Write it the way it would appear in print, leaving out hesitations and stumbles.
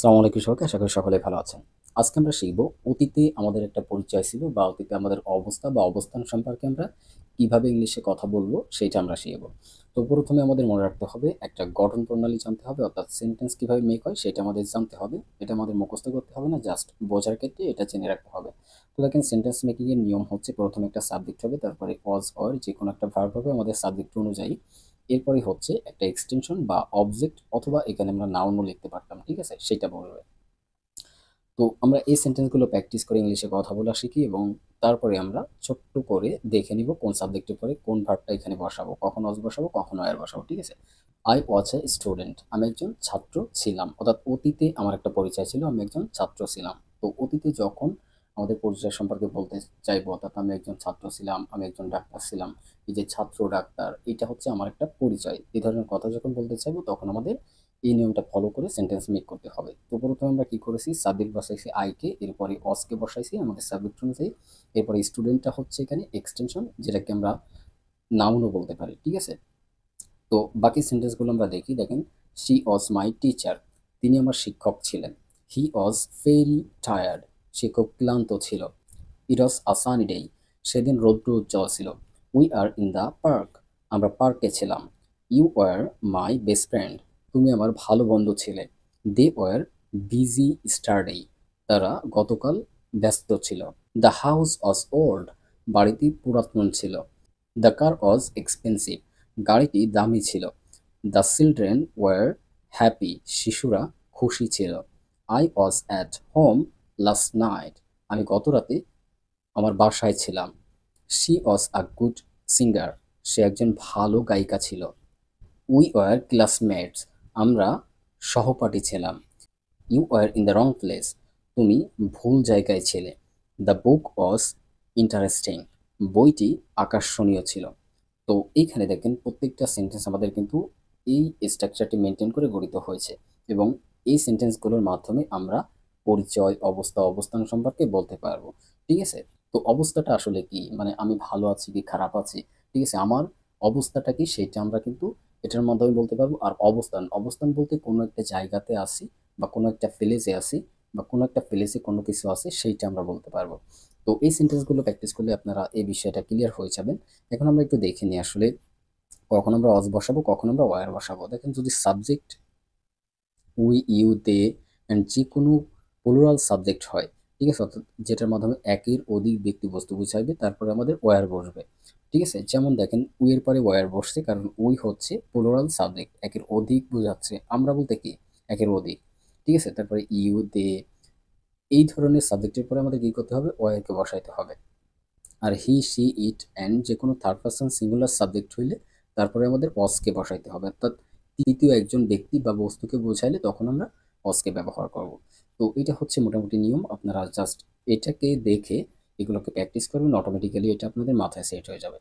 আসসালামু আলাইকুম সবাইকে, আশা করি সকলে ভালো আছেন। আজকে আমরা শিখব অতীতে আমাদের একটা পরিচয় ছিল বা অতীতে আমাদের অবস্থা বা অবস্থান সম্পর্কে আমরা কিভাবে ইংলিশে কথা বলবো সেইটা আমরা শিখব। তো প্রথমে আমাদের মনে রাখতে হবে একটা গঠন প্রণালী জানতে হবে, অর্থাৎ সেন্টেন্স কিভাবে মেক হয় সেটা আমাদের জানতে হবে। এটা আমাদের মুখস্থ করতে হবে না, জাস্ট বোঝার ক্ষেত্রে এটা জেনে রাখতে হবে। তো দেখেন, সেন্টেন্স মেকিং এর নিয়ম হচ্ছে প্রথমে একটা সাবজেক্ট হবে, তারপরে ওয়াজ অর যে কোনো একটা ভার্ব হবে আমাদের সাবজেক্ট অনুযায়ী। এরপরে হচ্ছে একটা এক্সটেনশন বা অবজেক্ট, অথবা এখানে আমরা নাউনও লিখতে পারতাম, ঠিক আছে, সেটা বলবে। তো আমরা এই সেন্টেন্সগুলো প্র্যাকটিস করে ইংলিশে কথা বলা শিখি, এবং তারপরে আমরা ছোট্ট করে দেখে নিব কোন সাবজেক্টের পরে কোন ভার্বটা এখানে বসাবো, কখন অজ বসাবো, কখন আয়ার বসাবো, ঠিক আছে। আই ওয়াজ এ স্টুডেন্ট, আমি একজন ছাত্র ছিলাম, অর্থাৎ অতীতে আমার একটা পরিচয় ছিল, আমি একজন ছাত্র ছিলাম। তো অতীতে যখন আমাদের পরিচয় সম্পর্কে বলতে চাইবো, অর্থাৎ আমি একজন ছাত্র ছিলাম, আমি একজন ডাক্তার ছিলাম, এই যে ছাত্র ডাক্তার, এটা হচ্ছে আমার একটা পরিচয়। এই ধরনের কথা যখন বলতে চাইবো তখন আমাদের এই নিয়মটা ফলো করে সেন্টেন্স মেক করতে হবে। তো প্রথমে আমরা কি করেছি, সাবজেক্ট বসাইছি আইকে, এরপরে অসকে বসাইছি আমাদের সাবজেক্ট অনুযায়ী। এরপরে স্টুডেন্টটা হচ্ছে এখানে এক্সটেনশন, যেটাকে আমরা নাউনও বলতে পারি, ঠিক আছে। তো বাকি সেন্টেন্সগুলো আমরা দেখি। দেখেন, শি ওয়াজ মাই টিচার, তিনি আমার শিক্ষক ছিলেন। হি ওয়াজ ভেরি টায়ার্ড, সে খুব ক্লান্ত ছিল। ইট ওয়াজ আ সানি ডে, সেদিন রৌদ্র উজ্জ্বল ছিল। We are in the park, আমরা পার্কে ছিলাম। You were my best friend, তুমি আমার ভালো বন্ধু ছিলে। দে ওয়ার বিজি স্টারডে, তারা গতকাল ব্যস্ত ছিল। দ্য হাউস ওয়াজ ওল্ড, বাড়িটি পুরাতন ছিল। দ্য কার ওয়াজ এক্সপেন্সিভ, গাড়িটি দামি ছিল। দ্য চিলড্রেন ওয়ার হ্যাপি, শিশুরা খুশি ছিল। I was at home last night, আমি গত রাতে আমার বাসায় ছিলাম। She was a good singer, সে একজন ভালো গায়িকা ছিল। উই ওয়ার ক্লাসমেটস, আমরা সহপাঠী ছিলাম। You were in the wrong place, তুমি ভুল জায়গায় ছিলে। দ্য বুক ওয়াজ ইন্টারেস্টিং, বইটি আকর্ষণীয় ছিল। তো এইখানে দেখেন, প্রত্যেকটা সেন্টেন্স আমাদের কিন্তু এই স্ট্রাকচারটি মেনটেন করে গঠিত হয়েছে, এবং এই সেন্টেন্সগুলোর মাধ্যমে আমরা পরিচয়, অবস্থা, অবস্থান সম্পর্কে বলতে পারবো, ঠিক আছে। তো অবস্থাটা আসলে কি, মানে আমি ভালো আছি কি খারাপ আছি, ঠিক আছে, আমার অবস্থাটা কি সেটা আমরা কিন্তু এটার মাধ্যমে বলতে পারবো। আর অবস্থান, অবস্থান বলতে কোনো একটা জায়গাতে আছি, বা কোনো একটা প্লেসে আছি, বা কোনো একটা প্লেসে কোনো কিছু আছে, সেইটা আমরা বলতে পারবো। তো এই সেন্টেন্সগুলো প্র্যাকটিস করলে আপনারা এই বিষয়টা ক্লিয়ার হয়ে যাবেন। এখন আমরা একটু দেখে নিই আসলে কখন আমরা অজ বসাবো, কখন আমরা ওয়ার বসাবো। দেখেন, যদি subject we, you, they and যে কোনো প্লুরাল সাবজেক্ট হয়, ঠিক আছে, অর্থাৎ যেটার মাধ্যমে একের অধিক ব্যক্তি বস্তু বুঝাইবে, তারপরে আমাদের ওয়ার বসবে, ঠিক আছে। যেমন দেখেন, উই এর পরে ওয়ার বসছে, কারণ উই হচ্ছে প্লুরাল সাবজেক্ট, একের অধিক বোঝাচ্ছে। আমরা বলতে কি, একের অধিক, ঠিক আছে। তারপরে ইউ, দে, এই ধরনের সাবজেক্টের পরে আমাদের কি করতে হবে, ওয়ারকে বসাইতে হবে। আর হি, সি, ইট অ্যান্ড যে কোনো থার্ড পার্সন সিঙ্গুলার সাবজেক্ট হইলে তারপরে আমাদের অসকে বসাইতে হবে, অর্থাৎ তৃতীয় একজন ব্যক্তি বা বস্তুকে বোঝাইলে তখন আমরা অসকে ব্যবহার করব। তো এটা হচ্ছে মোটামুটি নিয়ম। আপনারা জাস্ট এটাকে দেখে এগুলোকে প্র্যাকটিস করবেন, অটোমেটিক্যালি এটা আপনাদের মাথায় সেট হয়ে যাবে।